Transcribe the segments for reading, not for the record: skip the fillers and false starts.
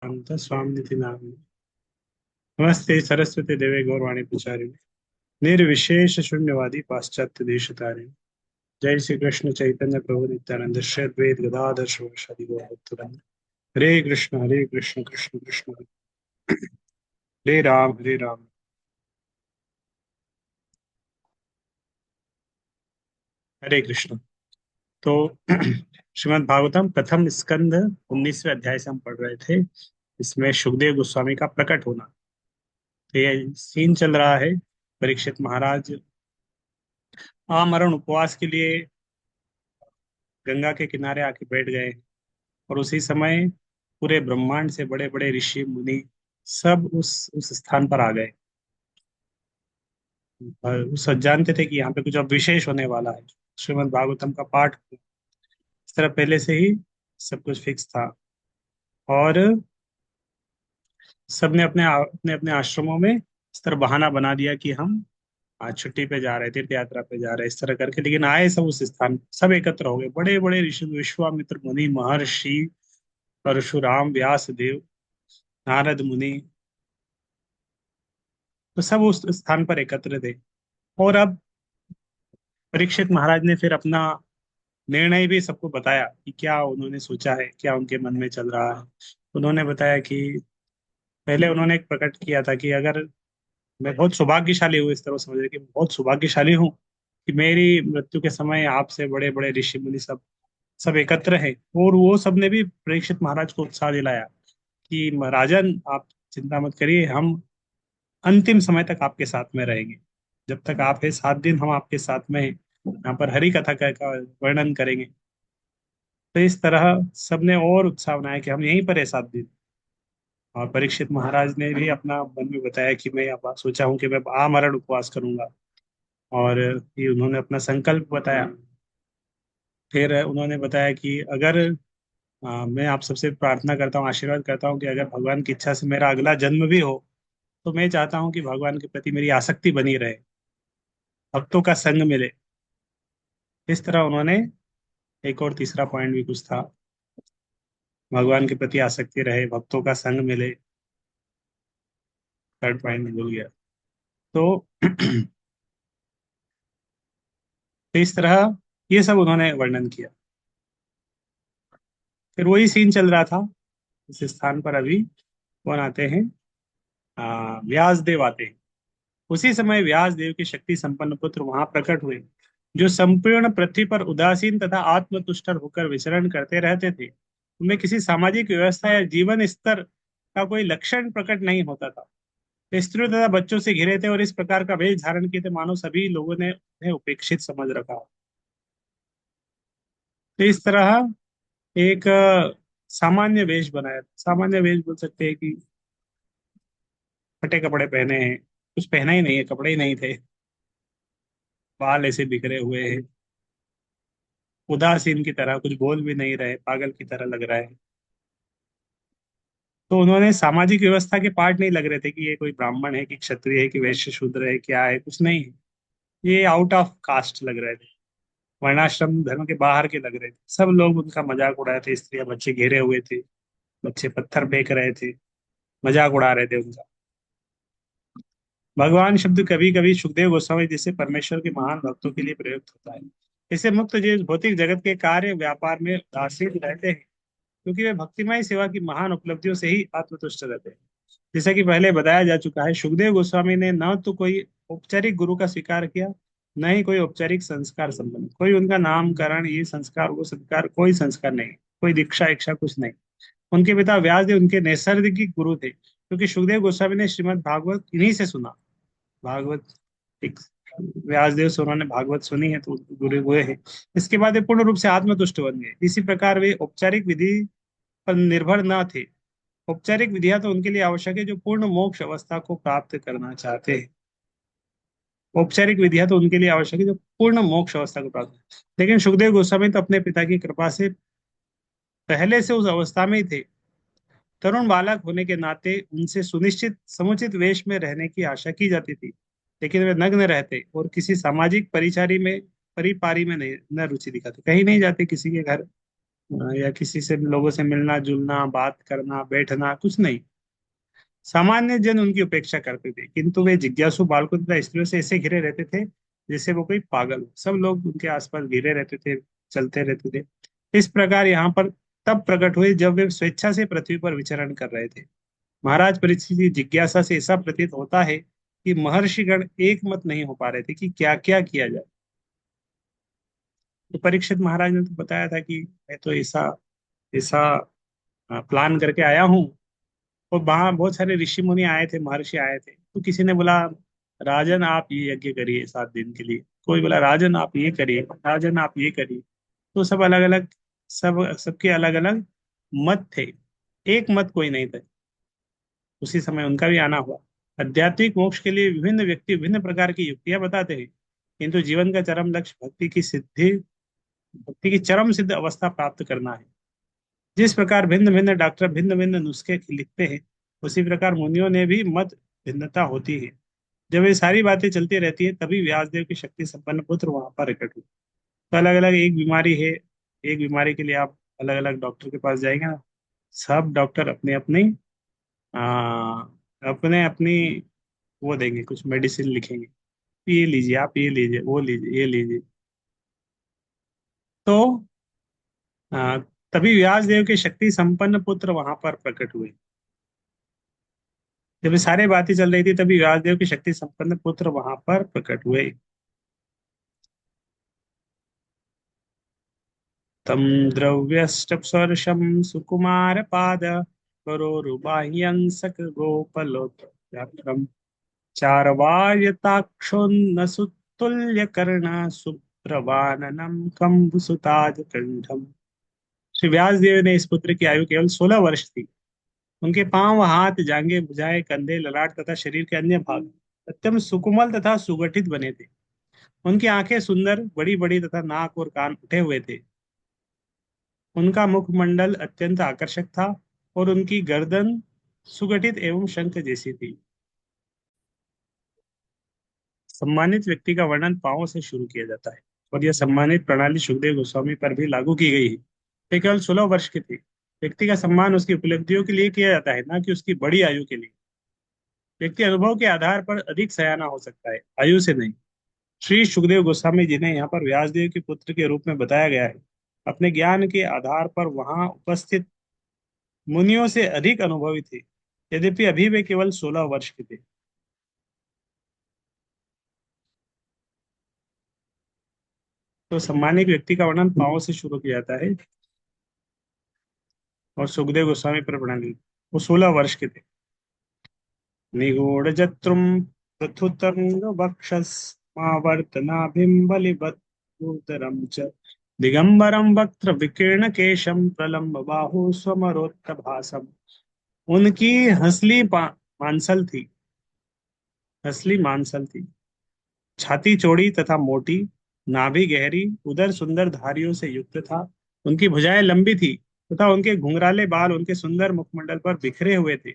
अंत स्वामी नाम। नमस्ते सरस्वती देवे गौरवाणी प्रचारिणे निर्विशेष शून्यवादी पाश्चात्य देश तारिणे। जय श्री कृष्ण चैतन्य प्रभु नित्यानंद श्री अद्वैत गदाधर शिवासादि गौरभक्तवृंद। हरे कृष्ण कृष्ण कृष्ण हरे राम। हरे कृष्ण। तो श्रीमद् भागवतम प्रथम स्कंद 19वें अध्याय से हम पढ़ रहे थे। इसमें सुखदेव गोस्वामी का प्रकट होना। तो ये सीन चल रहा है। परीक्षित महाराज आमरण उपवास के लिए गंगा के किनारे आके बैठ गए। और उसी समय पूरे ब्रह्मांड से बड़े बड़े ऋषि मुनि सब उस स्थान पर आ गए। और वो सब जानते थे कि यहाँ पे कुछ अब विशेष होने वाला है। श्रीमद् भागवतम का पाठ इस तरह पहले से ही सब कुछ फिक्स था। और सबने अपने अपने अपने आश्रमों में इस तरह बहाना बना दिया कि हम आज छुट्टी पे जा रहे, तीर्थ यात्रा पे जा रहे, इस तरह करके। लेकिन आए सब उस स्थान, सब एकत्र हो गए, बड़े बड़े ऋषि, विश्वामित्र मुनि, महर्षि, परशुराम, व्यास देव, नारद मुनि, तो सब उस स्थान पर एकत्र थे। और अब परीक्षित महाराज ने फिर अपना निर्णय भी सबको बताया कि क्या उन्होंने सोचा है, क्या उनके मन में चल रहा है। उन्होंने बताया कि पहले उन्होंने एक प्रकट किया था कि अगर मैं बहुत सौभाग्यशाली हूँ, इस तरह समझ रहे कि मैं बहुत सौभाग्यशाली हूँ कि मेरी मृत्यु के समय आपसे बड़े बड़े ऋषि मुनि सब सब एकत्र हैं। और वो सब ने भी परीक्षित महाराज को उत्साह दिलाया कि राजन, आप चिंता मत करिए, हम अंतिम समय तक आपके साथ में रहेंगे। जब तक आप है 7 दिन हम आपके साथ में हैं। यहाँ पर हरि कथा का वर्णन करेंगे। तो इस तरह सबने और उत्साह बनाया कि हम यहीं पर है 7 दिन। और परीक्षित महाराज ने भी अपना मन में बताया कि मैं अब सोचा हूँ कि मैं आमरण उपवास करूंगा। और ये उन्होंने अपना संकल्प बताया। फिर उन्होंने बताया कि अगर मैं आप सबसे प्रार्थना करता हूँ, आशीर्वाद करता हूँ कि अगर भगवान की इच्छा से मेरा अगला जन्म भी हो, तो मैं चाहता हूँ कि भगवान के प्रति मेरी आसक्ति बनी रहे, भक्तों का संग मिले। इस तरह उन्होंने एक और तीसरा पॉइंट भी कुछ था, भगवान के प्रति आसक्ति रहे, भक्तों का संग मिले। थर्ड पॉइंट भूल गया। तो तो इस तरह ये सब उन्होंने वर्णन किया। फिर वही सीन चल रहा था। इस स्थान पर अभी कौन आते हैं? व्यास देव आते हैं। उसी समय व्यास देव के शक्ति संपन्न पुत्र वहां प्रकट हुए, जो संपूर्ण पृथ्वी पर उदासीन तथा आत्मतुष्ट होकर विचरण करते रहते थे। उनमें किसी सामाजिक व्यवस्था या जीवन स्तर का कोई लक्षण प्रकट नहीं होता था। वे स्त्रियों तथा बच्चों से घिरे थे और इस प्रकार का वेश धारण किए थे मानो सभी लोगों ने उन्हें उपेक्षित समझ रखा हो। तो इस तरह एक सामान्य वेश बनाया, सामान्य वेश बोल सकते हैं कि फटे कपड़े पहने हैं, कुछ पहना ही नहीं है, कपड़े ही नहीं थे, बाल ऐसे बिखरे हुए हैं, उदासीन की तरह, कुछ बोल भी नहीं रहे, पागल की तरह लग रहा है। तो उन्होंने सामाजिक व्यवस्था के पार्ट नहीं लग रहे थे कि ये कोई ब्राह्मण है कि क्षत्रिय है कि वैश्य शूद्र है, क्या है, कुछ नहीं है। ये आउट ऑफ कास्ट लग रहे थे, वर्णाश्रम धर्म के बाहर के लग रहे थे। सब लोग उनका मजाक उड़ा रहे थे, स्त्रियां बच्चे घेरे हुए थे, बच्चे पत्थर फेंक रहे थे, मजाक उड़ा रहे थे उनका। भगवान शब्द कभी कभी सुखदेव गोस्वामी जिसे परमेश्वर के महान भक्तों के लिए प्रयुक्त होता है। इसे मुक्त जीव भौतिक जगत के कार्य व्यापार में उदासीन रहते हैं, क्योंकि वे भक्तिमय सेवा की महान उपलब्धियों से ही आत्मतुष्ट रहते हैं। जैसा कि पहले बताया जा चुका है, सुखदेव गोस्वामी ने न तो कोई औपचारिक गुरु का स्वीकार किया, न ही कोई औपचारिक संस्कार संबंध, कोई उनका नामकरण, ये संस्कार वो संस्कार, कोई संस्कार नहीं, कोई दीक्षा इच्छा कुछ नहीं। उनके पिता व्यासदेव उनके नैसर्गिक गुरु थे, क्योंकि सुखदेव गोस्वामी ने श्रीमद् भागवत इन्हीं से सुना। भागवत एक व्यासदेव से उन्होंने भागवत सुनी है, तो गुरु हुए हैं। इसके बाद वे पूर्ण रूप से आत्मतुष्ट बन गए। इसी प्रकार वे औपचारिक विधि पर निर्भर न थे। औपचारिक विधियां तो उनके लिए आवश्यक है जो पूर्ण मोक्ष अवस्था को प्राप्त करना चाहते हैं। औपचारिक विधियां तो उनके लिए आवश्यक है जो पूर्ण मोक्ष अवस्था को प्राप्त। लेकिन सुखदेव गोस्वामी तो अपने पिता की कृपा से पहले से उस अवस्था में ही थे। तरुण बालक होने के नाते उनसे सुनिश्चित समुचित वेश में रहने की आशा की जाती थी। लेकिन वे नग्न रहते और किसी सामाजिक परिचारी में परिपारी में नहीं न रुचि दिखाते, कहीं नहीं जाते किसी के घर, या किसी से लोगों से मिलना जुलना, बात करना, बैठना, कुछ नहीं। सामान्य जन उनकी उपेक्षा करते थे, किंतु वे जिज्ञासु बालकों तथा स्त्रियों से ऐसे घिरे रहते थे जैसे वो कोई पागल हो। सब लोग उनके आसपास घिरे रहते थे, चलते रहते थे। इस प्रकार यहाँ पर तब प्रकट हुए जब वे स्वेच्छा से पृथ्वी पर विचरण कर रहे थे। महाराज परीक्षित की जिज्ञासा से ऐसा प्रतीत होता है कि महर्षिगण एक मत नहीं हो पा रहे थे कि क्या क्या किया जाए। तो परीक्षित महाराज ने तो बताया था कि मैं तो ऐसा ऐसा प्लान करके आया हूँ। और वहां बहुत सारे ऋषि मुनि आए थे, महर्षि आए थे। तो किसी ने बोला, राजन आप ये यज्ञ करिए 7 दिन के लिए। कोई बोला, राजन आप ये करिए, राजन आप ये करिए। तो सब अलग अलग, सबके अलग अलग मत थे। एक मत कोई नहीं था। उसी समय उनका भी आना हुआ। आध्यात्मिक मोक्ष के लिए विभिन्न व्यक्ति विभिन्न प्रकार की युक्तियां बताते हैं, किंतु जीवन का चरम लक्ष्य भक्ति की चरम सिद्ध अवस्था प्राप्त करना है। जिस प्रकार भिन्न भिन्न डॉक्टर भिन्न भिन्न नुस्खे लिखते हैं, उसी प्रकार मुनियों ने भी मत भिन्नता होती है। जब ये सारी बातें चलती रहती है, तभी व्यासदेव की शक्ति संपन्न पुत्र वहां पर प्रकट हुए। तो अलग अलग एक बीमारी है, एक बीमारी के लिए आप अलग अलग डॉक्टर के पास जाएंगे ना, सब डॉक्टर अपने अपनी आ, अपने अपनी वो देंगे, कुछ मेडिसिन लिखेंगे, ये लीजिए, आप ये लीजिए, वो लीजिए, ये लीजिए। तो आ, तभी व्यासदेव के शक्ति संपन्न पुत्र वहां पर प्रकट हुए। जब ये सारी बातें चल रही थी, तभी व्यासदेव के शक्ति संपन्न पुत्र वहां पर प्रकट हुए। तम द्रव्यष्टप्सर्षम सुकुमार पाद करोरुबाह्यं सक गोपलोत्रम चारवायताक्षोन्न सुतुल्य कर्ण सुप्रवाननम कंबुसुताज कंठम। श्री व्यास देव ने इस पुत्र की आयु केवल 16 वर्ष थी। उनके पांव, हाथ, जांघें, भुजाएं, कंधे, ललाट तथा शरीर के अन्य भाग अत्यंत सुकुमल तथा सुगठित बने थे। उनकी आंखें सुंदर, बड़ी बड़ी तथा नाक और कान उठे हुए थे। उनका मुखमंडल अत्यंत आकर्षक था और उनकी गर्दन सुगठित एवं शंख जैसी थी। सम्मानित व्यक्ति का वर्णन पांवों से शुरू किया जाता है, और यह सम्मानित प्रणाली सुखदेव गोस्वामी पर भी लागू की गई है। वे केवल 16 वर्ष के थे। व्यक्ति का सम्मान उसकी उपलब्धियों के लिए किया जाता है, ना कि उसकी बड़ी आयु के लिए। व्यक्ति अनुभव के आधार पर अधिक सयाना हो सकता है, आयु से नहीं। श्री सुखदेव गोस्वामी जिन्हें यहाँ पर व्यासदेव के पुत्र के रूप में बताया गया है, अपने ज्ञान के आधार पर वहां उपस्थित मुनियों से अधिक अनुभवी थे, यद्यपि अभी वे केवल 16 वर्ष के थे। तो सम्मानित व्यक्ति का वर्णन पांव से शुरू किया जाता है, और सुखदेव गोस्वामी पर प्रणाली। वो 16 वर्ष के थे। निगूढ़ जत्रुम पृथुतंग वक्षस्मावर्तनाभिम्बलिवदूतरम च दिगंबरम वक्त्र विकीर्ण केशम प्रलम्ब बाहु स्वमरोत्तभासम। उनकी मांसल थी, हंसली मांसल थी। छाती चौड़ी तथा मोटी, नाभि गहरी, उदर सुंदर धारियों से युक्त था। उनकी भुजाएं लंबी थी तथा उनके घुंघराले बाल उनके सुंदर मुखमंडल पर बिखरे हुए थे।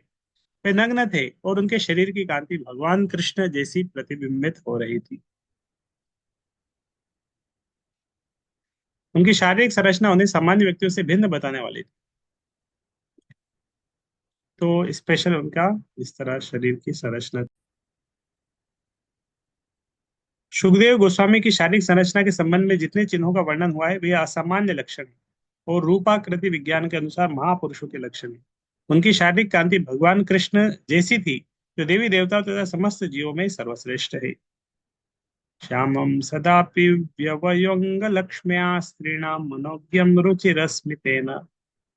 वे नग्न थे और उनके शरीर की कांति भगवान कृष्ण जैसी प्रतिबिंबित हो रही थी। उनकी शारीरिक संरचना उन्हें सामान्य व्यक्तियों से भिन्न बताने वाली थी। तो स्पेशल उनका इस तरह शरीर की संरचना। सुखदेव गोस्वामी की शारीरिक संरचना के संबंध में जितने चिन्हों का वर्णन हुआ है, वे असामान्य लक्षण है और रूपाकृति विज्ञान के अनुसार महापुरुषों के लक्षण है। उनकी शारीरिक कांति भगवान कृष्ण जैसी थी, जो देवी देवताओं तथा समस्त जीवों में सर्वश्रेष्ठ है। श्यामं सदापि व्यवयोऽङ्गलक्ष्म्या स्त्रीणां मनोज्ञं रुचिरस्मितेन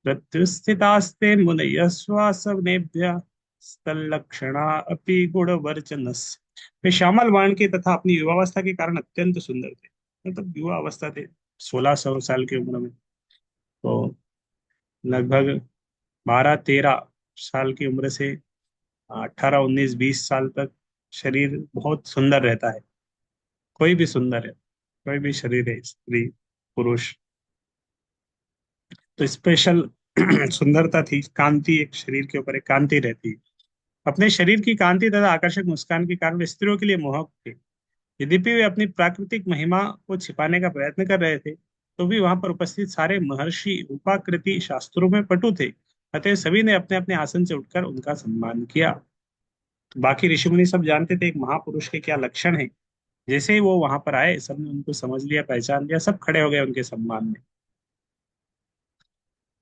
प्रत्युत्थितास्ते मुनयः श्वासनेभ्यः स्तल्लक्षणा अपि गुणवर्चनस्। वे श्यामल वर्ण के तथा अपनी युवावस्था के कारण अत्यंत सुंदर थे। मतलब युवा अवस्था थे, 1600 साल की उम्र में। तो लगभग 12-13 साल की उम्र से 18-19-20 साल तक शरीर बहुत सुंदर रहता है। कोई भी सुंदर है, कोई भी शरीर है, स्त्री पुरुष। तो स्पेशल सुंदरता थी, कांति, एक शरीर के ऊपर एक कांति रहती है। अपने शरीर की कांति तथा आकर्षक मुस्कान के कारण वे स्त्रियों के लिए मोहक थे। यद्यपि वे अपनी प्राकृतिक महिमा को छिपाने का प्रयत्न कर रहे थे, तो भी वहां पर उपस्थित सारे महर्षि उपाकृति शास्त्रों में पटु थे, अतः सभी ने अपने अपने आसन से उठकर उनका सम्मान किया। तो बाकी ऋषि मुनि सब जानते थे एक महापुरुष के क्या लक्षण है। जैसे ही वो वहां पर आए, सबने उनको समझ लिया, पहचान लिया, सब खड़े हो गए उनके सम्मान में।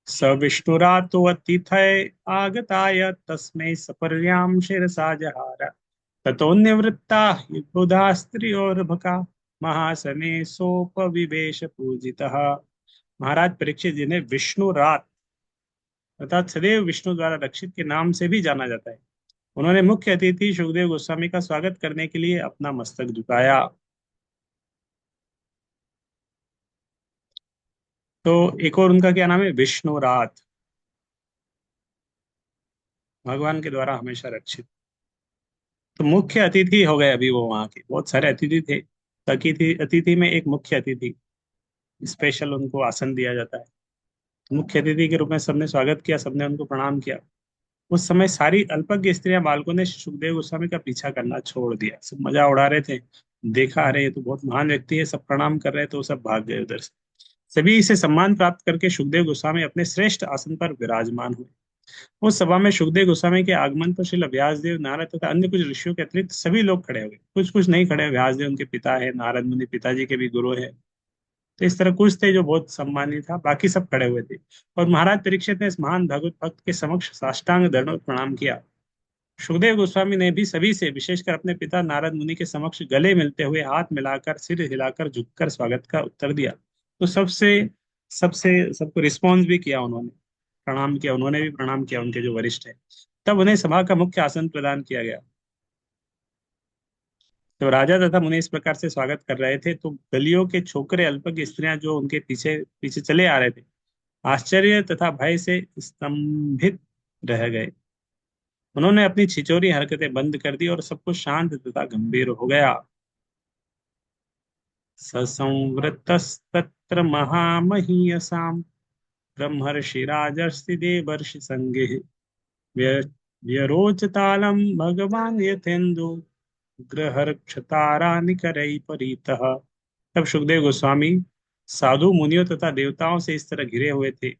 स विष्णुरातो अतिथय आगताय तस्मै सपर्यां शिरसा जहार। ततो निवृत्ता बुधा स्त्रियोर्भका महासने सोपविवेश पूजितः। महाराज परीक्षित जिन्हें विष्णु रात अर्थात सदैव विष्णु द्वारा रक्षित के नाम से भी जाना जाता है, उन्होंने मुख्य अतिथि सुखदेव गोस्वामी का स्वागत करने के लिए अपना मस्तक झुकाया। तो एक और उनका क्या नाम है, विष्णु रात, भगवान के द्वारा हमेशा रक्षित। तो मुख्य अतिथि हो गए अभी वो, वहां के बहुत सारे अतिथि थे, तो अतिथि अतिथि में एक मुख्य अतिथि, स्पेशल उनको आसन दिया जाता है। तो मुख्य अतिथि के रूप में सबने स्वागत किया, सबने उनको प्रणाम किया। उस समय सारी अल्पज्ञ स्त्रियां बालकों ने सुखदेव गोस्वामी का पीछा करना छोड़ दिया, सब मजा उड़ा रहे थे। देखा, अरे ये तो बहुत महान व्यक्ति है, सब प्रणाम कर रहे थे, तो सब भाग गए उधर से। सभी इसे सम्मान प्राप्त करके सुखदेव गोस्वामी अपने श्रेष्ठ आसन पर विराजमान हुए। उस सभा में सुखदेव गोस्वामी के आगमन पर श्रील व्यासदेव, नारद तथा अन्य कुछ ऋषियों के अतिरिक्त सभी लोग खड़े हो गए। कुछ कुछ नहीं खड़े, व्यासदेव उनके पिता है, नारद मुनि पिताजी के भी गुरु है, तो इस तरह कुछ थे जो बहुत सम्मानित था, बाकी सब खड़े हुए थे। और महाराज परीक्षित ने इस महान भगवत भक्त के समक्ष साष्टांग दंडवत प्रणाम किया। सुखदेव गोस्वामी ने भी सभी से, विशेषकर अपने पिता नारद मुनि के समक्ष गले मिलते हुए हाथ मिलाकर सिर हिलाकर झुककर स्वागत का उत्तर दिया। तो सबसे सबसे सबको रिस्पॉन्स भी किया उन्होंने, प्रणाम किया, उन्होंने भी प्रणाम किया उनके जो वरिष्ठ है। तब उन्हें सभा का मुख्य आसन प्रदान किया गया। तो राजा तथा मुनि इस प्रकार से स्वागत कर रहे थे, तो गलियों के छोकरे अल्पज्ञ स्त्रियां जो उनके पीछे पीछे चले आ रहे थे, आश्चर्य तथा भय से स्तंभित रह गए। उन्होंने अपनी छिचोरी हरकतें बंद कर दी और सब कुछ शांत तथा गंभीर हो गया। ससंवृतस्तत्र महामहीयसाम ब्रह्मर्षि राजर्षि देवर्षि संगे व्य- व्यरोचतालम भगवान यथेन्दु ग्रहर्क्षतारा निकरई परीतः। तब सुखदेव गोस्वामी साधु मुनियों तथा देवताओं से इस तरह घिरे हुए थे,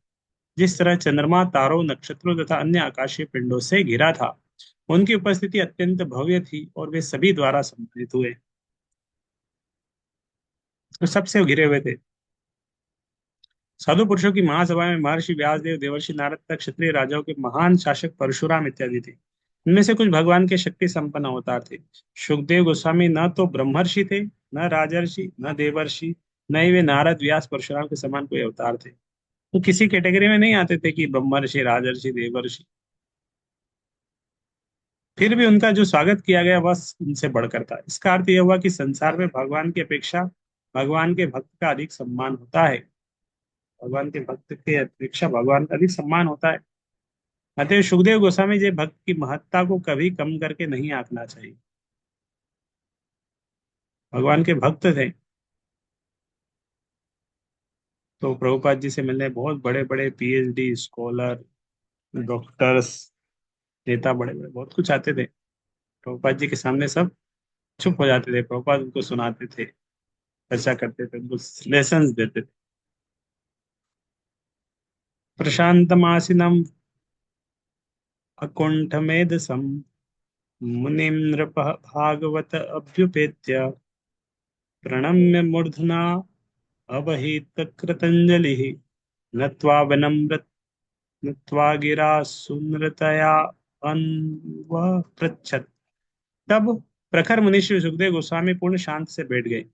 जिस तरह चंद्रमा तारों नक्षत्रों तथा अन्य आकाशीय पिंडों से घिरा था। उनकी उपस्थिति अत्यंत भव्य थी और वे सभी द्वारा सम्मानित हुए। तो सबसे घिरे हुए थे। साधु पुरुषों की महासभा में महर्षि व्यासदेव, देवर्षि नारद तक क्षत्रिय राजाओं के महान शासक परशुराम इत्यादि थे। इनमें से कुछ भगवान के शक्ति संपन्न अवतार थे। सुखदेव गोस्वामी न तो ब्रह्मर्षि थे, न राजर्षि, न देवर्षि, न ही वे नारद व्यास परशुराम के समान कोई अवतार थे। तो किसी कैटेगरी में नहीं आते थे कि ब्रह्मर्षि, राजर्षि, देवर्षि। फिर भी उनका जो स्वागत किया गया वह उनसे बढ़कर था। इसका अर्थ यह हुआ कि संसार में भगवान की अपेक्षा भगवान के भक्त का अधिक सम्मान होता है। भगवान के भक्त के अपेक्षा भगवान का अधिक सम्मान होता है। अतः सुखदेव गोस्वामी जी भक्त की महत्ता को कभी कम करके नहीं आंकना चाहिए। भगवान के भक्त थे। तो प्रभुपाद जी से मिलने बहुत बड़े बड़े पीएचडी स्कॉलर, डॉक्टर्स, नेता, बड़े बड़े बहुत कुछ आते थे। प्रभुपाद जी के सामने सब चुप हो जाते थे। प्रभुपाद उनको सुनाते थे, चर्चा करते थे, उनको लेसन्स देते थे। प्रशांतमासीनम अकुंठमेधसम मुनिम नृपः भागवत अभ्युपेत्य प्रणम्य मूर्धना अवहित कृतंजलि नत्वा विनम्र नत्वा गिरा सुनृतया अन्वपृच्छत्। तब प्रखर मुनिषि सुखदेव गोस्वामी पूर्ण शांत से बैठ गए।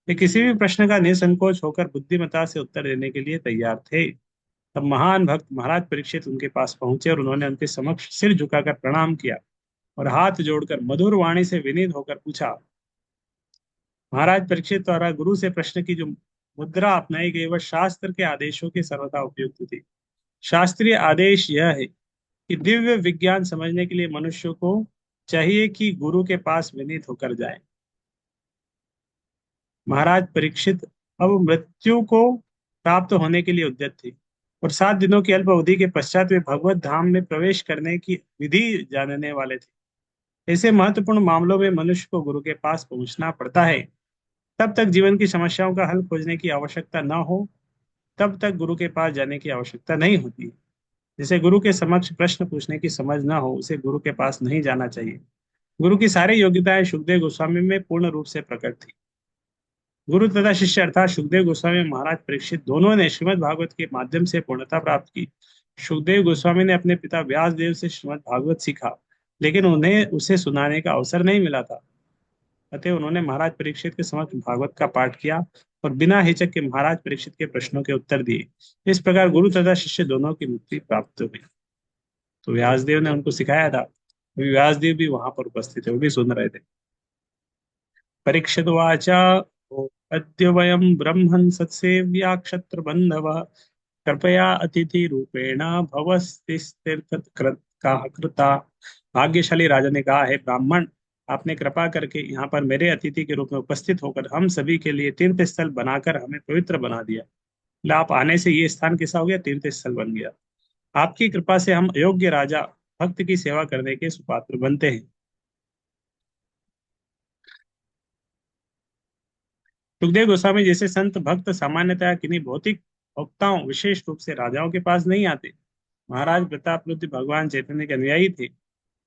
वे किसी भी प्रश्न का निसंकोच होकर बुद्धिमता से उत्तर देने के लिए तैयार थे। तब महान भक्त महाराज परीक्षित उनके पास पहुंचे और उन्होंने उनके समक्ष सिर झुकाकर प्रणाम किया और हाथ जोड़कर मधुर वाणी से विनीत होकर पूछा। महाराज परीक्षित द्वारा गुरु से प्रश्न की जो मुद्रा अपनाई गई वह शास्त्र के आदेशों के सर्वथा उपयुक्त थी। शास्त्रीय आदेश यह है कि दिव्य विज्ञान समझने के लिए मनुष्य को चाहिए कि गुरु के पास विनीत होकर जाए। महाराज परीक्षित अब मृत्यु को प्राप्त होने के लिए उद्यत थे और 7 दिनों की अल्प अवधि के पश्चात वे भगवत धाम में प्रवेश करने की विधि जानने वाले थे। ऐसे महत्वपूर्ण मामलों में मनुष्य को गुरु के पास पहुंचना पड़ता है। तब तक जीवन की समस्याओं का हल खोजने की आवश्यकता न हो, तब तक गुरु के पास जाने की आवश्यकता नहीं होती। जिसे गुरु के समक्ष प्रश्न पूछने की समझ न हो, उसे गुरु के पास नहीं जाना चाहिए। गुरु की सारी योग्यताएं सुखदेव गोस्वामी में पूर्ण रूप से प्रकट थी। गुरु तथा शिष्य अर्थात सुखदेव गोस्वामी महाराज परीक्षित दोनों ने श्रीमद् भागवत के माध्यम से पूर्णता प्राप्त की। सुखदेव गोस्वामी ने अपने पिता व्यास देव से श्रीमद् भागवत सीखा, लेकिन उन्हें उसे सुनाने का अवसर नहीं मिला था। अतः उन्होंने महाराज परीक्षित के समक्ष भागवत का पाठ किया और बिना हिचक के महाराज परीक्षित के प्रश्नों के उत्तर दिए। इस प्रकार गुरु तथा शिष्य दोनों की मुक्ति प्राप्त हुई। तो व्यासदेव ने उनको सिखाया था। अभी व्यासदेव भी वहां पर उपस्थित थे, वो भी सुन रहे थे। परीक्षित वाचा, अद्य वयम ब्रह्मन् सत्सेव्या क्षत्र बंधव, कृपया अतिथि रूपेण भवस्तीर्थकृता। भाग्यशाली राजा ने कहा, है ब्राह्मण, आपने कृपा करके यहाँ पर मेरे अतिथि के रूप में उपस्थित होकर हम सभी के लिए तीर्थ स्थल बनाकर हमें पवित्र बना दिया। मतलब आप आने से ये स्थान कैसा हो गया, तीर्थ स्थल बन गया। आपकी कृपा से हम अयोग्य राजा भक्त की सेवा करने के सुपात्र बनते हैं। सुखदेव गोस्वामी जैसे संत भक्त सामान्यतः किन्हीं भौतिक भोक्ताओं, विशेष रूप से राजाओं के पास नहीं आते। महाराज प्रतापरुद्र भगवान चैतन्य के अनुयायी थे,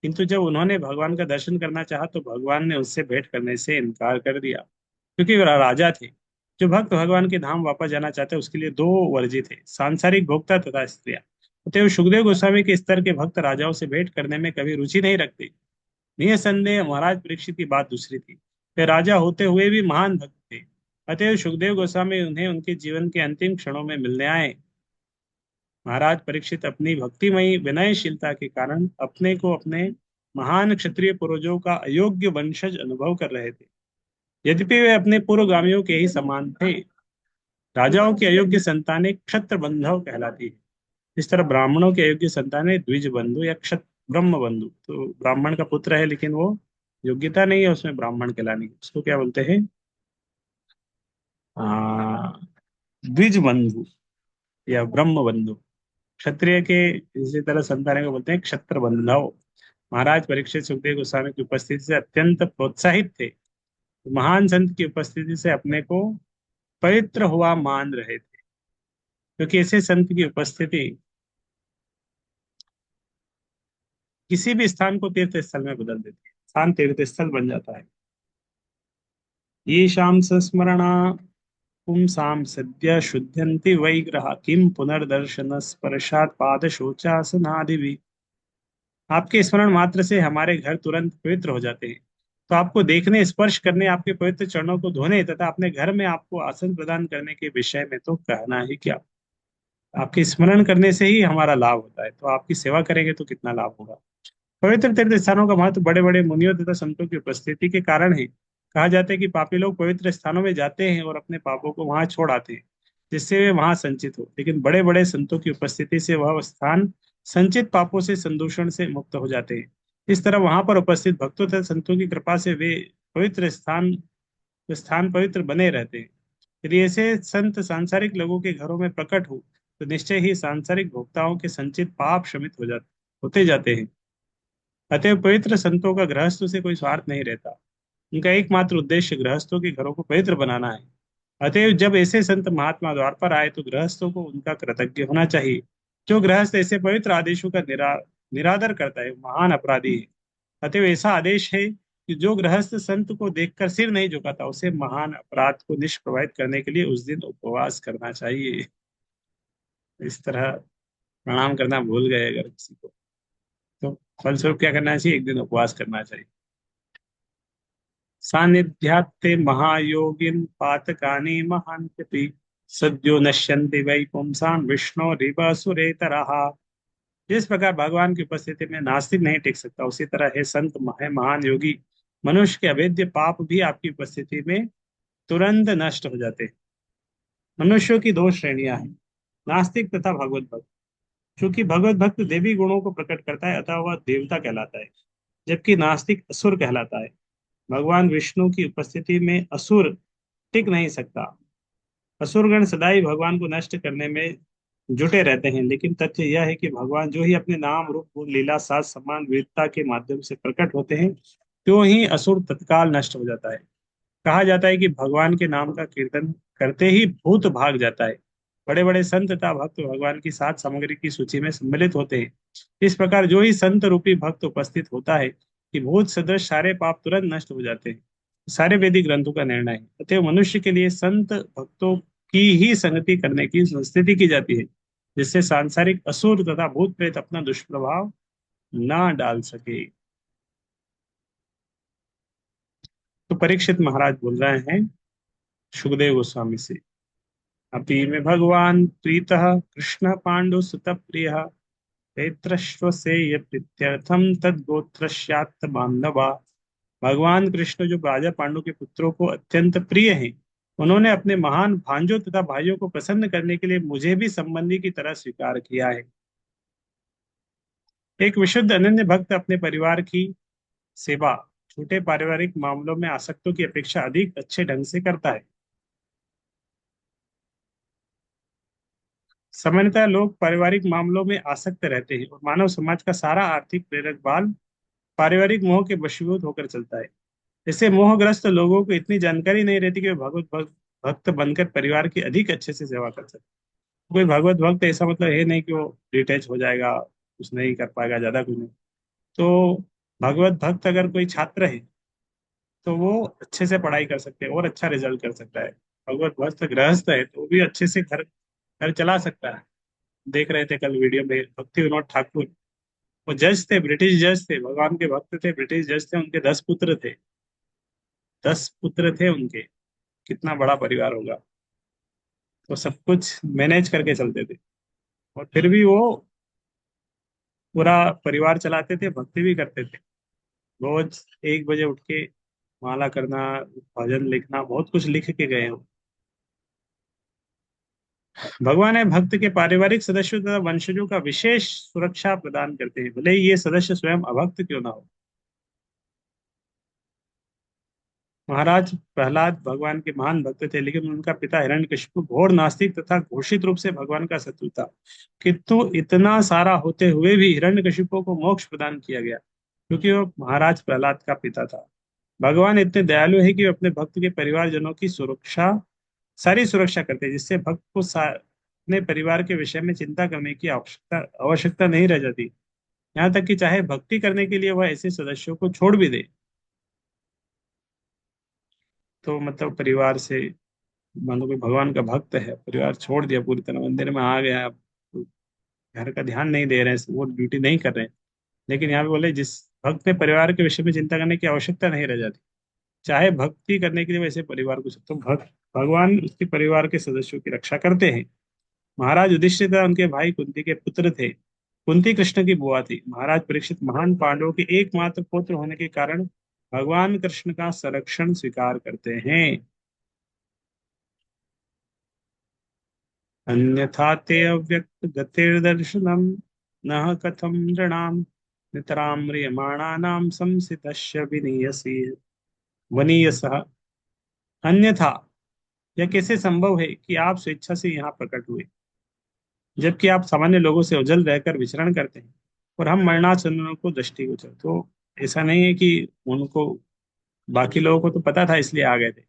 किंतु जब उन्होंने भगवान का दर्शन करना चाहा तो भगवान ने उससे भेंट करने से इनकार कर दिया, क्योंकि वे राजा थे। जो भक्त भगवान के धाम वापस जाना चाहते उसके लिए दो वर्जित थे, सांसारिक भोक्ता तथा स्त्रियां। अतएव सुखदेव गोस्वामी के स्तर के भक्त राजाओं से भेंट करने में कभी रुचि नहीं रखते। निसंदेह महाराज परीक्षित की बात दूसरी थी। वे राजा होते हुए भी महान भक्त थे। अतएव सुखदेव गोस्वामी उन्हें उनके जीवन के अंतिम क्षणों में मिलने आए। महाराज परीक्षित अपनी भक्तिमयी विनयशीलता के कारण अपने को अपने महान क्षत्रिय पूर्वजों का अयोग्य वंशज अनुभव कर रहे थे। यद्यपि वे अपने पूर्वगामियों के ही समान थे। राजाओं की अयोग्य संतानें क्षत्र बंधव कहलाती है। इस तरह ब्राह्मणों के अयोग्य संतानें द्विज बंधु या क्षत्र ब्रह्म बंधु। तो ब्राह्मण का पुत्र है लेकिन वो योग्यता नहीं है उसमें ब्राह्मण कहलाने की, उसको क्या बोलते हैं, आ, द्विज बंधु या ब्रह्म बंधु। क्षत्रिय के इसी तरह संतान को बोलते हैं क्षत्र बंधव। महाराज परीक्षित सुखदेव गोस्वामी की उपस्थिति से अत्यंत प्रोत्साहित थे। महान संत की उपस्थिति से अपने को पवित्र हुआ मान रहे थे, क्योंकि ऐसे संत की उपस्थिति किसी भी स्थान को तीर्थ स्थल में बदल देती है, स्थान तीर्थ स्थल बन जाता है। ये शाम संस्मरणा पुंसां सद्य शुद्ध्यन्ति वैग्रह किं पुनर्दर्शन स्पर्शात् पाद शोचासनादि। आपके स्मरण मात्र से हमारे घर तुरंत पवित्र हो जाते हैं। तो आपको देखने, स्पर्श करने, आपके पवित्र चरणों को धोने तथा अपने घर में आपको आसन प्रदान करने के विषय में तो कहना ही क्या। आपके स्मरण करने से ही हमारा लाभ होता है, तो आपकी सेवा करेंगे तो कितना लाभ होगा। पवित्र तीर्थ स्थानों का महत्व बड़े बड़े मुनियों तथा संतों की उपस्थिति के कारण है। कहा जाता है कि पापी लोग पवित्र स्थानों में जाते हैं और अपने पापों को वहां छोड़ आते हैं, जिससे वे वहां संचित हो। लेकिन बड़े बड़े संतों की उपस्थिति से वह स्थान संचित पापों से, संदूषण से मुक्त हो जाते हैं। इस तरह वहां पर उपस्थित भक्तों तथा संतों की कृपा से वे पवित्र स्थान स्थान पवित्र बने रहते हैं। यदि ऐसे संत सांसारिक लोगों के घरों में प्रकट हो तो निश्चय ही सांसारिक भोक्ताओं के संचित पाप शमित होते जाते हैं। अतएव पवित्र संतों का गृहस्थों से कोई स्वार्थ नहीं रहता। उनका एकमात्र उद्देश्य गृहस्थों के घरों को पवित्र बनाना है। अतएव जब ऐसे संत महात्मा द्वार पर आए तो गृहस्थों को उनका कृतज्ञ होना चाहिए। जो गृहस्थ ऐसे पवित्र आदेशों का निरादर करता है, वो महान अपराधी है। अतएव ऐसा आदेश है कि जो गृहस्थ संत को देखकर सिर नहीं झुकाता, उसे महान अपराध को निष्प्रभावित करने के लिए उस दिन उपवास करना चाहिए। इस तरह प्रणाम करना भूल गए अगर किसी को, तो फलस्वरूप क्या करना चाहिए, एक दिन उपवास करना चाहिए। सानिध्यात्ते महायोगिन पातकानि महान्त्यपि सद्यो नश्यन्ति वै पुंसां विष्णोरिव सुरेतरः। जिस प्रकार भगवान की उपस्थिति में नास्तिक नहीं टिक सकता, उसी तरह है संत है महान योगी। मनुष्य के अवेद्य पाप भी आपकी उपस्थिति में तुरंत नष्ट हो जाते हैं। मनुष्यों की दो श्रेणियां हैं, नास्तिक तथा भगवत भक्त। चूंकि भगवत भक्त देवी गुणों को प्रकट करता है अतः वह देवता कहलाता है, जबकि नास्तिक असुर कहलाता है। भगवान विष्णु की उपस्थिति में असुर टिक नहीं सकता। असुरगण सदाई भगवान को नष्ट करने में जुटे रहते हैं, लेकिन तथ्य यह है कि भगवान जो ही अपने नाम रूप गुण लीला साज सम्मान वीरता के माध्यम से प्रकट होते हैं, त्यों ही असुर तत्काल नष्ट हो जाता है। कहा जाता है कि भगवान के नाम का कीर्तन करते ही भूत भाग जाता है, बड़े बड़े संत तथा भक्त भगवान की सात सामग्री की सूची में सम्मिलित होते हैं। इस प्रकार जो ही संत रूपी भक्त उपस्थित होता है कि भूत सदृश सारे पाप तुरंत नष्ट हो जाते हैं। सारे वैदिक ग्रंथों का निर्णय है। अतः मनुष्य के लिए संत भक्तों की ही संगति करने की संस्थिति की जाती है, जिससे सांसारिक असुर तथा भूत प्रेत अपना दुष्प्रभाव ना डाल सके। तो परीक्षित महाराज बोल रहे हैं सुखदेव गोस्वामी से, अपि में भगवान प्रीतः कृष्ण पांडु सुत प्रिय पैत्रश्वसेय प्रीत्यर्थम तद गोत्रस्यात् बांधवा। भगवान कृष्ण जो राजा पांडु के पुत्रों को अत्यंत प्रिय हैं, उन्होंने अपने महान भांजों तथा भाइयों को प्रसन्न करने के लिए मुझे भी संबंधी की तरह स्वीकार किया है। एक विशुद्ध अनन्य भक्त अपने परिवार की सेवा छोटे पारिवारिक मामलों में आसक्तों की अपेक्षा अधिक अच्छे ढंग से करता है। सामान्यतः लोग पारिवारिक मामलों में आसक्त रहते हैं और मानव समाज का सारा आर्थिक प्रेरक बाल पारिवारिक मोह के वशीभूत होकर चलता है। इससे मोहग्रस्त लोगों को इतनी जानकारी नहीं रहती कि वे भक्त बनकर परिवार की अधिक अच्छे से सेवा कर सकते। कोई भगवत भक्त ऐसा मतलब है नहीं कि वो डिटैच हो जाएगा, कुछ नहीं कर पाएगा, ज्यादा कुछ नहीं। तो भगवत भक्त अगर कोई छात्र है तो वो अच्छे से पढ़ाई कर सकते हैं और अच्छा रिजल्ट कर सकता है। भगवत भक्त गृहस्थ है तो वो भी अच्छे से घर घर चला सकता है। देख रहे थे कल वीडियो में भक्ति विनोद ठाकुर, वो जज थे, ब्रिटिश जज थे, भगवान के भक्त थे, ब्रिटिश जज थे, उनके 10 पुत्र थे। 10 पुत्र थे उनके। कितना बड़ा परिवार होगा। तो सब कुछ मैनेज करके चलते थे और फिर भी वो पूरा परिवार चलाते थे, भक्ति भी करते थे। रोज 1 बजे उठ के माला करना, भजन लिखना, बहुत कुछ लिख के गए हैं। भगवान है भक्त के पारिवारिक सदस्यों तथा वंशजों का विशेष सुरक्षा प्रदान करते हैं, भले ही ये सदस्य स्वयं अभक्त क्यों ना हो। महाराज प्रहलाद भगवान के महान भक्त थे, लेकिन उनका पिता हिरण्यकशिपु घोर नास्तिक तथा घोषित रूप से भगवान का शत्रु था। किंतु इतना सारा होते हुए भी हिरण्यकशिपु को मोक्ष प्रदान किया गया, क्योंकि वो महाराज प्रहलाद का पिता था। भगवान इतने दयालु है कि वे अपने भक्त के परिवारजनों की सुरक्षा, सारी सुरक्षा करते हैं, जिससे भक्त को अपने परिवार के विषय में चिंता करने की आवश्यकता आवश्यकता नहीं रह जाती। यहाँ तक कि चाहे भक्ति करने के लिए वह ऐसे सदस्यों को छोड़ भी दे, तो मतलब परिवार से, मान लो कोई भगवान का भक्त है, परिवार छोड़ दिया, पूरी तरह मंदिर में आ गया, अब तो घर का ध्यान नहीं दे रहे हैं, वो ड्यूटी नहीं कर रहे हैं। लेकिन यहाँ पे बोले जिस भक्त में परिवार के विषय में चिंता करने की आवश्यकता नहीं रह जाती, चाहे भक्ति करने के लिए वैसे परिवार को, तो भक्त भगवान उसके परिवार के सदस्यों की रक्षा करते हैं। महाराज युधिष्ठिर तथा उनके भाई कुंती के पुत्र थे। कुंती कृष्ण की बुआ थी। महाराज परीक्षित महान पांडवों के एकमात्र पुत्र होने के कारण भगवान कृष्ण का संरक्षण स्वीकार करते हैं। अन्यथा ते अव्यक्त गतिर्दर्शनम न कथम नृणाम नितरां म्रियमाणानां संसितस्य विनीयसी वनीयसः। अन्यथा यह कैसे संभव है कि आप स्वेच्छा से यहाँ प्रकट हुए, जबकि आप सामान्य लोगों से उजल रहकर विचरण करते हैं, और हम मरणासन्नों को दृष्टिगोचर। तो ऐसा नहीं है कि उनको, बाकी लोगों को तो पता था इसलिए आ गए थे।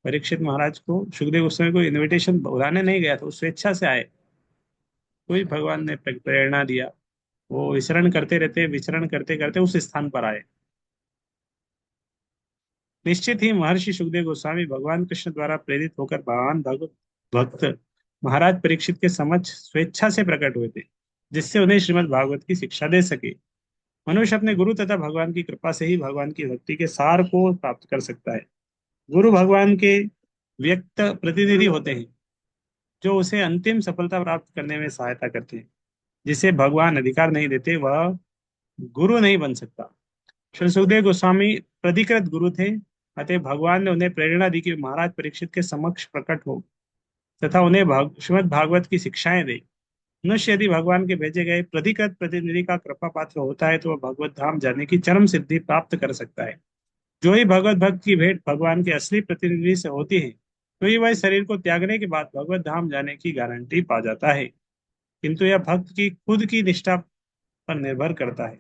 परीक्षित महाराज को सुखदेव गोस्वामी को इनविटेशन बुलाने नहीं गया था, वो स्वेच्छा से आए। कोई भगवान ने प्रेरणा दिया, वो विचरण करते रहते, विचरण करते करते उस स्थान पर आए। निश्चित ही महर्षि सुखदेव गोस्वामी भगवान कृष्ण द्वारा प्रेरित होकर महान भगवत भक्त महाराज परीक्षित के समक्ष स्वेच्छा से प्रकट हुए थे, जिससे उन्हें श्रीमद् भागवत की शिक्षा दे सके। मनुष्य अपने गुरु तथा भगवान की कृपा से ही भगवान की भक्ति के सार को प्राप्त कर सकता है। गुरु भगवान के व्यक्त प्रतिनिधि होते हैं, जो उसे अंतिम सफलता प्राप्त करने में सहायता करते हैं। जिसे भगवान अधिकार नहीं देते वह गुरु नहीं बन सकता। श्री सुखदेव गोस्वामी प्रतिकृत गुरु थे, अतः भगवान ने उन्हें प्रेरणा दी कि महाराज परीक्षित के समक्ष प्रकट हो तथा उन्हें श्रीमद् भागवत की शिक्षाएं दे। मनुष्य यदि भगवान के भेजे गए प्रतिकृत प्रतिनिधि का कृपा पात्र होता है तो वह भगवत धाम जाने की चरम सिद्धि प्राप्त कर सकता है। जो ही भगवत भक्त की भेंट भगवान के असली प्रतिनिधि से होती है, तो ही वह शरीर को त्यागने के बाद भगवत धाम जाने की गारंटी पा जाता है। किंतु यह भक्त की खुद की निष्ठा पर निर्भर करता है।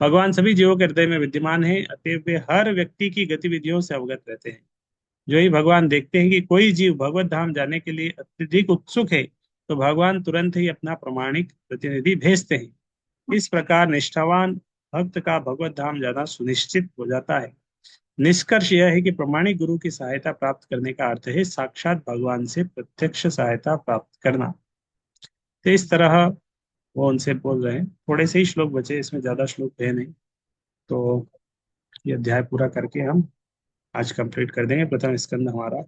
भगवान सभी जीवों के हृदय में विद्यमान है, अतएव वे हर व्यक्ति की गतिविधियों से अवगत रहते हैं। जो ही भगवान देखते हैं कि कोई जीव भगवत धाम जाने के लिए अत्यधिक उत्सुक है, तो भगवान तुरंत ही अपना प्रमाणिक प्रतिनिधि भेजते हैं। इस प्रकार निष्ठावान भक्त का भगवत धाम जाना सुनिश्चित हो जाता है। निष्कर्ष यह है कि प्रमाणिक गुरु की सहायता प्राप्त करने का अर्थ है साक्षात भगवान से प्रत्यक्ष सहायता प्राप्त करना। तो इस तरह वो उनसे बोल रहे हैं। थोड़े से ही श्लोक बचे, इसमें ज्यादा श्लोक है नहीं। तो ये अध्याय पूरा करके हम आज कंप्लीट कर देंगे प्रथम स्कंद हमारा।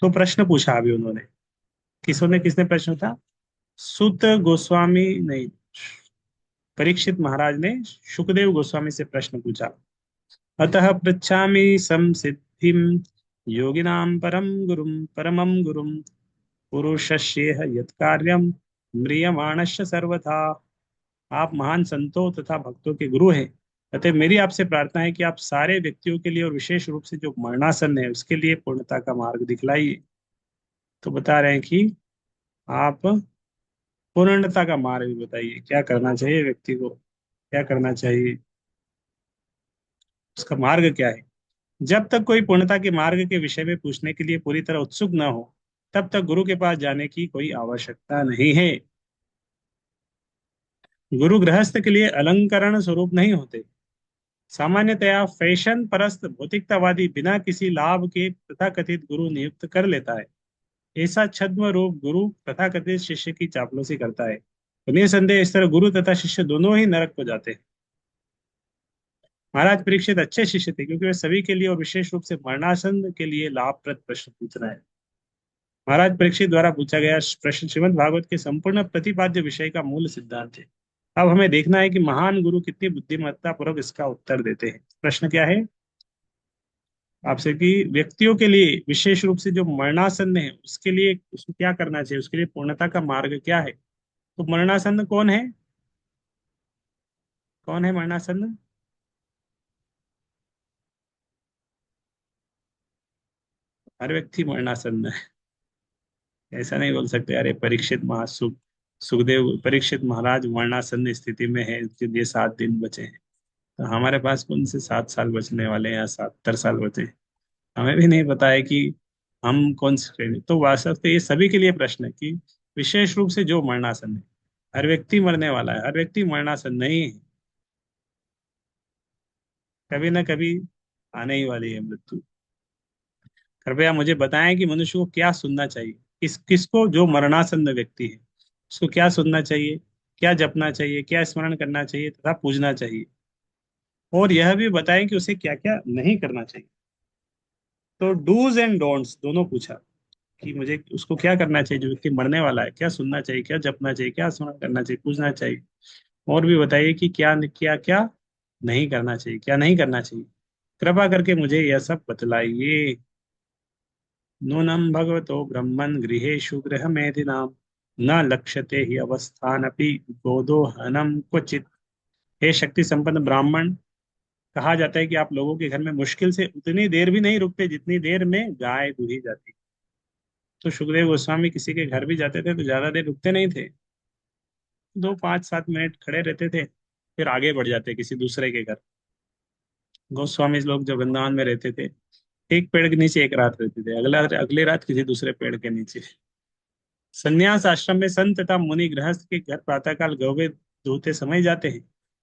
तो प्रश्न पूछा अभी उन्होंने, किसने प्रश्न था? सुत गोस्वामी नहीं, परीक्षित महाराज ने सुखदेव गोस्वामी से प्रश्न पूछा। अतः पृच्छामि संसिद्धिं योगिनां परम गुरुं परमं गुरुं पुरुषस्येह यत्कार्यं म्रियमाणस्य सर्वथा। आप महान संतों तथा भक्तों के गुरु हैं, अतः मेरी आपसे प्रार्थना है कि आप सारे व्यक्तियों के लिए और विशेष रूप से जो मरणासन है उसके लिए पूर्णता का मार्ग दिखलाइए। तो बता रहे हैं कि आप पूर्णता का मार्ग भी बताइए, क्या करना चाहिए व्यक्ति को, क्या करना चाहिए, उसका मार्ग क्या है। जब तक कोई पूर्णता के मार्ग के विषय में पूछने के लिए पूरी तरह उत्सुक न हो, तब तक गुरु के पास जाने की कोई आवश्यकता नहीं है। गुरु गृहस्थ के लिए अलंकरण स्वरूप नहीं होते। सामान्यतया फैशन परस्त भौतिकतावादी बिना किसी लाभ के तथाकथित गुरु नियुक्त कर लेता है। ऐसा छद्म रूप गुरु तथाकथित शिष्य की चापलूसी करता है। तो निसंदेह इस तरह गुरु तथा शिष्य दोनों ही नरक को जाते हैं। महाराज परीक्षित अच्छे शिष्य थे, क्योंकि वे सभी के लिए और विशेष रूप से मरणासन के लिए लाभप्रद प्रश्न पूछ रहे हैं। महाराज परीक्षित द्वारा पूछा गया प्रश्न श्रीमद् भागवत के संपूर्ण प्रतिपाद्य विषय का मूल सिद्धांत है। अब हमें देखना है कि महान गुरु कितनी बुद्धिमत्ता पूर्वक इसका उत्तर देते हैं। प्रश्न क्या है आपसे? कि व्यक्तियों के लिए विशेष रूप से जो मरणासन्न है उसके लिए उसको क्या करना चाहिए, उसके लिए पूर्णता का मार्ग क्या है। तो मरणासन्न कौन है? कौन है मरणासन्न? हर व्यक्ति मरणासन्न है। ऐसा नहीं बोल सकते अरे परीक्षित सुखदेव परीक्षित महाराज मरणासन्न स्थिति में है, इसके लिए 7 दिन बचे हैं। तो हमारे पास कौन से 7 साल बचने वाले हैं या 70 साल बचे हैं? हमें भी नहीं पता है कि हम कौन से श्रेणी। तो वास्तव में ये सभी के लिए प्रश्न है कि विशेष रूप से जो मरणासन है, हर व्यक्ति मरने वाला है, हर व्यक्ति मरणासन नहीं है। कभी ना कभी आने ही वाली है मृत्यु। कृपया मुझे बताएं कि मनुष्य को क्या सुनना चाहिए, किसको जो मरणासन्न व्यक्ति है उसको क्या सुनना चाहिए, क्या जपना चाहिए, क्या स्मरण करना चाहिए तथा पूजना चाहिए। और यह भी बताएं कि उसे क्या क्या नहीं करना चाहिए। तो डूज एंड डोंट्स दोनों पूछा कि मुझे उसको क्या करना चाहिए जो व्यक्ति मरने वाला है, क्या सुनना चाहिए, क्या जपना चाहिए, क्या स्मरण करना चाहिए, पूछना चाहिए। और भी बताइए कि क्या क्या क्या नहीं करना चाहिए, क्या नहीं करना चाहिए। कृपा करके मुझे यह सब बतलाइए। नूनम भगवतो ब्रह्मन् गृहेषु गृहमेधिनां न लक्ष्यते ही अवस्थानपि गोदोहनम क्वचित। हे शक्ति संपन्न ब्राह्मण, कहा जाता है कि आप लोगों के घर में मुश्किल से उतनी देर भी नहीं रुकते जितनी देर में गाय दूही जाती। तो सुखदेव गोस्वामी किसी के घर भी जाते थे तो ज्यादा देर रुकते नहीं थे, 2 5 7 मिनट खड़े रहते थे, फिर आगे बढ़ जाते किसी दूसरे के घर। गोस्वामी लोग जब वृंदावन में रहते थे, एक पेड़ के नीचे एक रात रहते थे, अगला अगली रात किसी दूसरे पेड़ के नीचे। संन्यास आश्रम में संत तथा मुनि गृहस्थ के घर प्रातःकाल गौवे धोते समय जाते हैं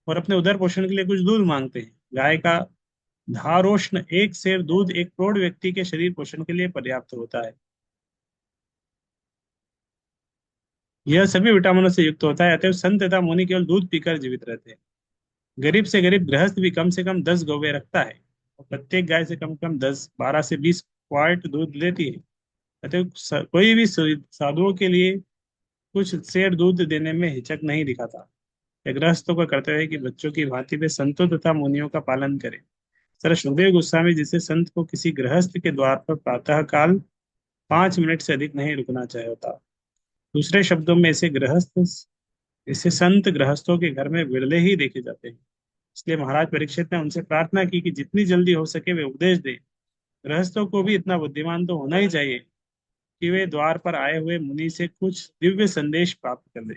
और अपने उदर पोषण के लिए कुछ दूध मांगते हैं। गाय का धारोष्ण एक सेर दूध एक प्रौढ़ व्यक्ति के शरीर पोषण के लिए पर्याप्त होता है। यह सभी विटामिनों से युक्त होता है, अतएव संत तथा मुनि केवल दूध पीकर जीवित रहते हैं। गरीब से गरीब गृहस्थ भी कम से कम 10 गौवें रखता है और प्रत्येक गाय से कम से कम 10 12 से 20 क्वार्ट दूध लेती है। अतः कोई भी साधुओं के लिए कुछ सेर दूध देने में हिचक नहीं दिखाता। यह गृहस्थों का कर्तव्य है कि बच्चों की भांति वे संतों तथा मुनियों का पालन करें। सर सुखदेव गोस्वामी जिसे संत को किसी गृहस्थ के द्वार पर प्रातः काल 5 मिनट से अधिक नहीं रुकना चाहिए होता। दूसरे शब्दों में इसे संत गृहस्थों के घर में विरले ही देखे जाते हैं। इसलिए महाराज परीक्षित ने उनसे प्रार्थना की कि जितनी जल्दी हो सके वे उपदेश दें। गृहस्थों को भी इतना बुद्धिमान तो होना ही चाहिए कि वे द्वार पर आए हुए मुनि से कुछ दिव्य संदेश प्राप्त कर लें।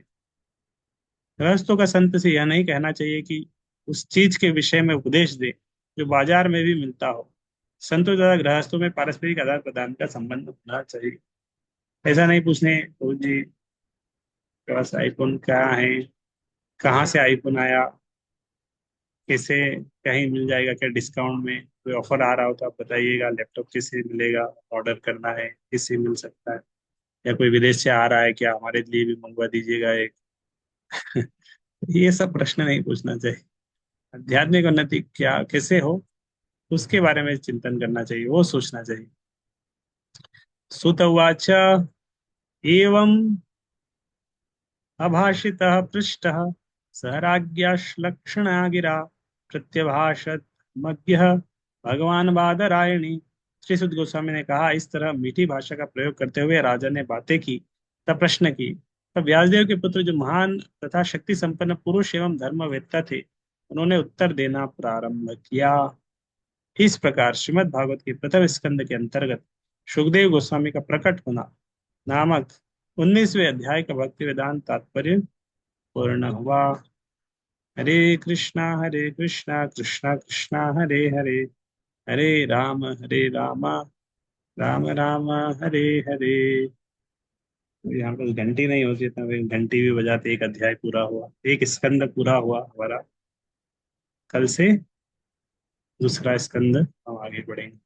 गृहस्थों का संत से यह नहीं कहना चाहिए कि उस चीज के विषय में उपदेश दे जो बाजार में भी मिलता हो। संतों तथा गृहस्थों में पारस्परिक आदान प्रदान का संबंध होना चाहिए। ऐसा नहीं पूछने तो जी के पास आईफोन क्या है, कहाँ से आईफोन आया, कैसे, कहीं मिल जाएगा क्या डिस्काउंट में, कोई ऑफर आ रहा हो तो आप बताइएगा, लैपटॉप किससे मिलेगा, ऑर्डर करना है किससे मिल सकता है, या कोई विदेश से आ रहा है क्या, हमारे लिए भी मंगवा दीजिएगा एक। ये सब प्रश्न नहीं पूछना चाहिए। आध्यात्मिक उन्नति क्या कैसे हो उसके बारे में चिंतन करना चाहिए, वो सोचना चाहिए। सुत उवाच एवं अभाषितः पृष्टः स राज्ञाश्लक्षणा गिरा प्रत्यभाषत मज्ञः भगवान बादरायणी। श्री सुत गोस्वामी ने कहा, इस तरह मीठी भाषा का प्रयोग करते हुए राजा ने बातें की, तब प्रश्न की। तब व्यासदेव के पुत्र जो महान तथा शक्ति संपन्न पुरुष एवं धर्मवेत्ता थे, उन्होंने उत्तर देना प्रारंभ किया। इस प्रकार श्रीमद् भागवत के प्रथम स्कंद के अंतर्गत सुखदेव गोस्वामी का प्रकट होना नामक 19वें अध्याय का भक्ति वेदांत तात्पर्य पूर्ण हुआ। हरे कृष्णा कृष्णा कृष्णा हरे हरे, हरे राम राम राम हरे हरे। यहाँ पर घंटी नहीं होती तो वे घंटी भी बजाते, एक अध्याय पूरा हुआ, एक स्कंद पूरा हुआ हमारा। कल से दूसरा स्कंद हम आगे बढ़ेंगे।